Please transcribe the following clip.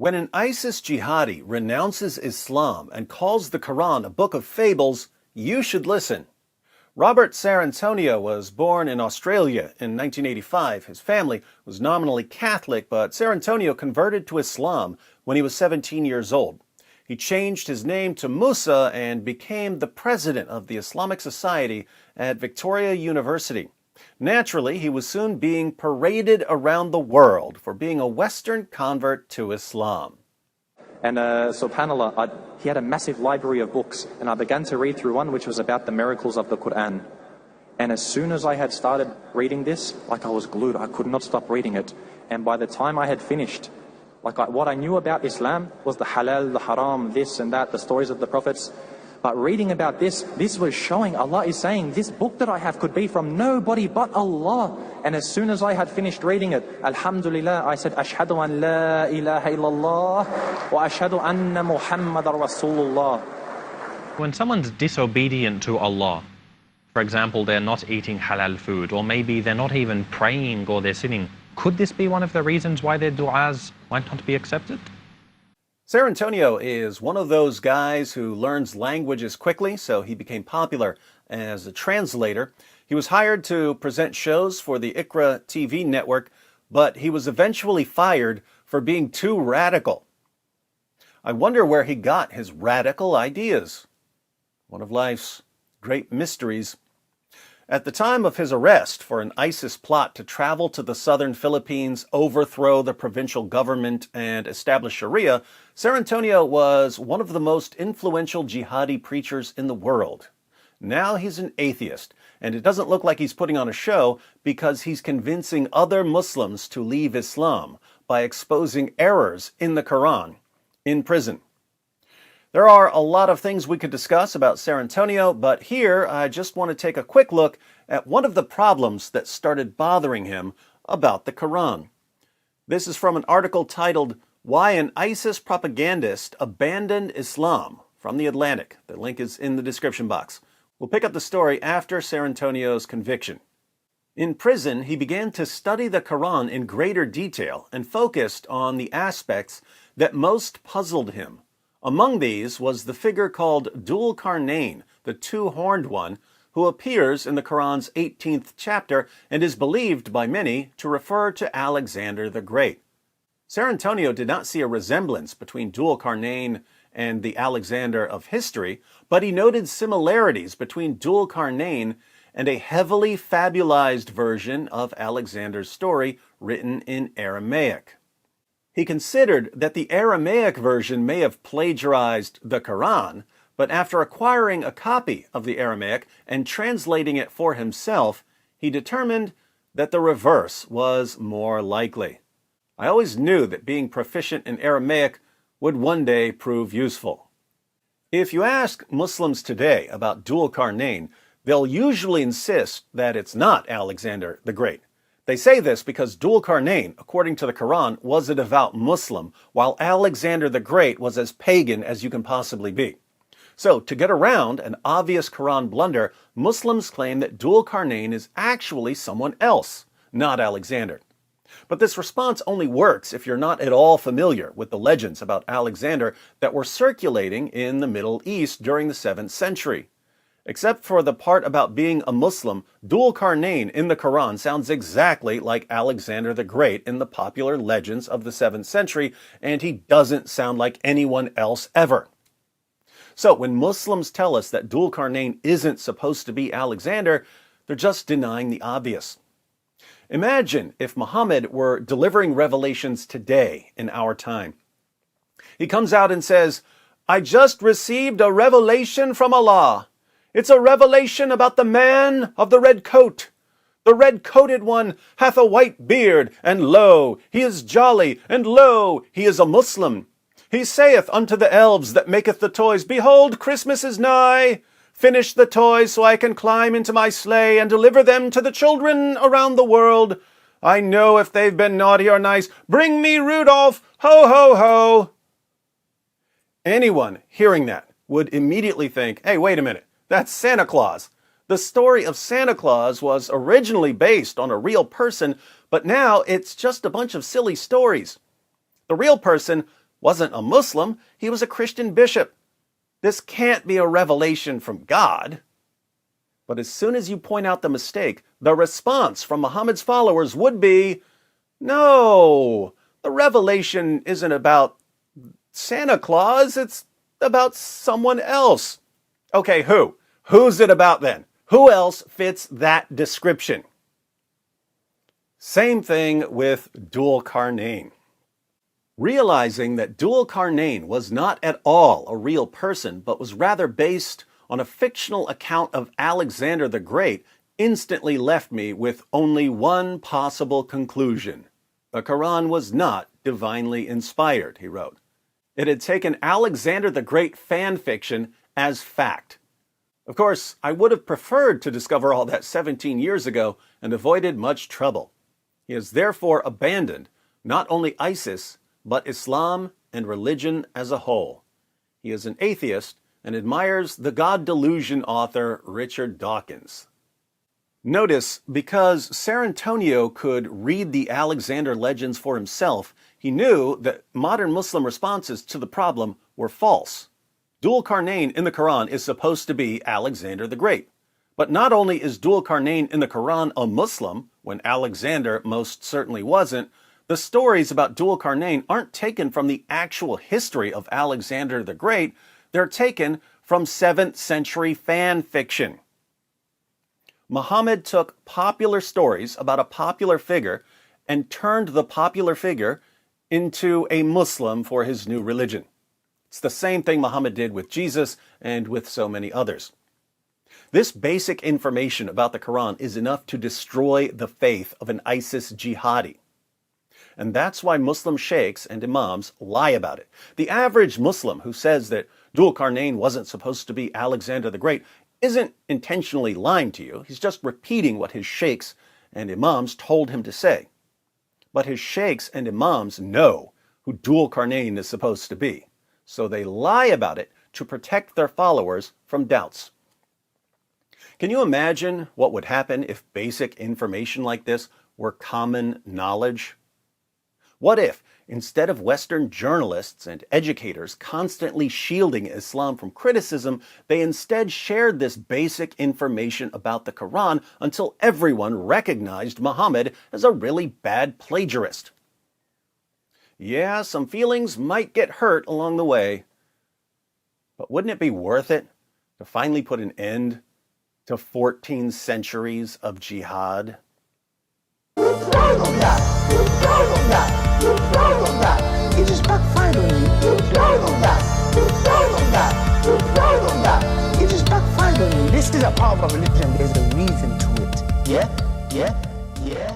When an ISIS jihadi renounces Islam and calls the Koran a book of fables, you should listen. Robert Cerantonio was born in Australia in 1985. His family was nominally Catholic, but Cerantonio converted to Islam when he was 17 years old. He changed his name to Musa and became the president of the Islamic Society at Victoria University. Naturally, he was soon being paraded around the world for being a Western convert to Islam. And subhanAllah, he had a massive library of books, and I began to read through one which was about the miracles of the Quran. And as soon as I had started reading this, I was glued. I could not stop reading it. And by the time I had finished, what I knew about Islam was the halal, the haram, this and that, the stories of the prophets. But reading about this was showing, Allah is saying, this book that I have could be from nobody but Allah. And as soon as I had finished reading it, Alhamdulillah, I said, Ashhadu an la ilaha illallah wa ashhadu anna Muhammadar Rasulullah. When someone's disobedient to Allah, for example, they're not eating halal food, or maybe they're not even praying or they're sinning, could this be one of the reasons why their du'as might not be accepted? Cerantonio is one of those guys who learns languages quickly, so he became popular as a translator. He was hired to present shows for the Iqra TV network, but he was eventually fired for being too radical. I wonder where he got his radical ideas. One of life's great mysteries. At the time of his arrest for an ISIS plot to travel to the southern Philippines, overthrow the provincial government, and establish Sharia, Cerantonio was one of the most influential jihadi preachers in the world. Now he's an atheist, and it doesn't look like he's putting on a show because he's convincing other Muslims to leave Islam by exposing errors in the Koran in prison. There are a lot of things we could discuss about Cerantonio, but here I just want to take a quick look at one of the problems that started bothering him about the Quran. This is from an article titled, Why an ISIS Propagandist Abandoned Islam, from The Atlantic. The link is in the description box. We'll pick up the story after Cerantonio's conviction. In prison, he began to study the Quran in greater detail and focused on the aspects that most puzzled him. Among these was the figure called Dhul Qarnayn, the two-horned one, who appears in the Quran's 18th chapter and is believed by many to refer to Alexander the Great. Cerantonio did not see a resemblance between Dhul Qarnayn and the Alexander of history, but he noted similarities between Dhul Qarnayn and a heavily fabulized version of Alexander's story written in Aramaic. He considered that the Aramaic version may have plagiarized the Quran, but after acquiring a copy of the Aramaic and translating it for himself, he determined that the reverse was more likely. I always knew that being proficient in Aramaic would one day prove useful. If you ask Muslims today about Dhul Qarnayn, they'll usually insist that it's not Alexander the Great. They say this because Dhul Qarnayn, according to the Quran, was a devout Muslim, while Alexander the Great was as pagan as you can possibly be. So, to get around an obvious Quran blunder, Muslims claim that Dhul Qarnayn is actually someone else, not Alexander. But this response only works if you're not at all familiar with the legends about Alexander that were circulating in the Middle East during the 7th century. Except for the part about being a Muslim, Dhul Qarnayn in the Quran sounds exactly like Alexander the Great in the popular legends of the 7th century, and he doesn't sound like anyone else ever. So when Muslims tell us that Dhul Qarnayn isn't supposed to be Alexander, they're just denying the obvious. Imagine if Muhammad were delivering revelations today in our time. He comes out and says, "I just received a revelation from Allah. It's a revelation about the man of the red coat. The red-coated one hath a white beard, and lo, he is jolly, and lo, he is a Muslim. He saith unto the elves that maketh the toys, Behold, Christmas is nigh. Finish the toys so I can climb into my sleigh and deliver them to the children around the world. I know if they've been naughty or nice. Bring me Rudolph, ho, ho, ho." Anyone hearing that would immediately think, hey, wait a minute. That's Santa Claus. The story of Santa Claus was originally based on a real person, but now it's just a bunch of silly stories. The real person wasn't a Muslim, he was a Christian bishop. This can't be a revelation from God. But as soon as you point out the mistake, the response from Muhammad's followers would be, no, the revelation isn't about Santa Claus, it's about someone else. Okay, who? Who's it about then? Who else fits that description? Same thing with Dhul Qarnayn. Realizing that Dhul Qarnayn was not at all a real person, but was rather based on a fictional account of Alexander the Great, instantly left me with only one possible conclusion. The Quran was not divinely inspired, he wrote. It had taken Alexander the Great fan fiction as fact. Of course, I would have preferred to discover all that 17 years ago and avoided much trouble. He has therefore abandoned not only ISIS, but Islam and religion as a whole. He is an atheist and admires the God Delusion author Richard Dawkins. Notice, because Cerantonio could read the Alexander legends for himself, he knew that modern Muslim responses to the problem were false. Dhul Qarnayn in the Quran is supposed to be Alexander the Great. But not only is Dhul Qarnayn in the Quran a Muslim, when Alexander most certainly wasn't, the stories about Dhul Qarnayn aren't taken from the actual history of Alexander the Great, they're taken from 7th century fan fiction. Muhammad took popular stories about a popular figure and turned the popular figure into a Muslim for his new religion. It's the same thing Muhammad did with Jesus and with so many others. This basic information about the Quran is enough to destroy the faith of an ISIS jihadi. And that's why Muslim sheikhs and imams lie about it. The average Muslim who says that Dhul Qarnayn wasn't supposed to be Alexander the Great isn't intentionally lying to you. He's just repeating what his sheikhs and imams told him to say. But his sheikhs and imams know who Dhul Qarnayn is supposed to be. So they lie about it to protect their followers from doubts. Can you imagine what would happen if basic information like this were common knowledge? What if, instead of Western journalists and educators constantly shielding Islam from criticism, they instead shared this basic information about the Quran until everyone recognized Muhammad as a really bad plagiarist? Yeah, some feelings might get hurt along the way, but wouldn't it be worth it to finally put an end to 14 centuries of jihad? It just backfired on you. It just backfired on you. This is a part of a religion. There's a reason to it. Yeah?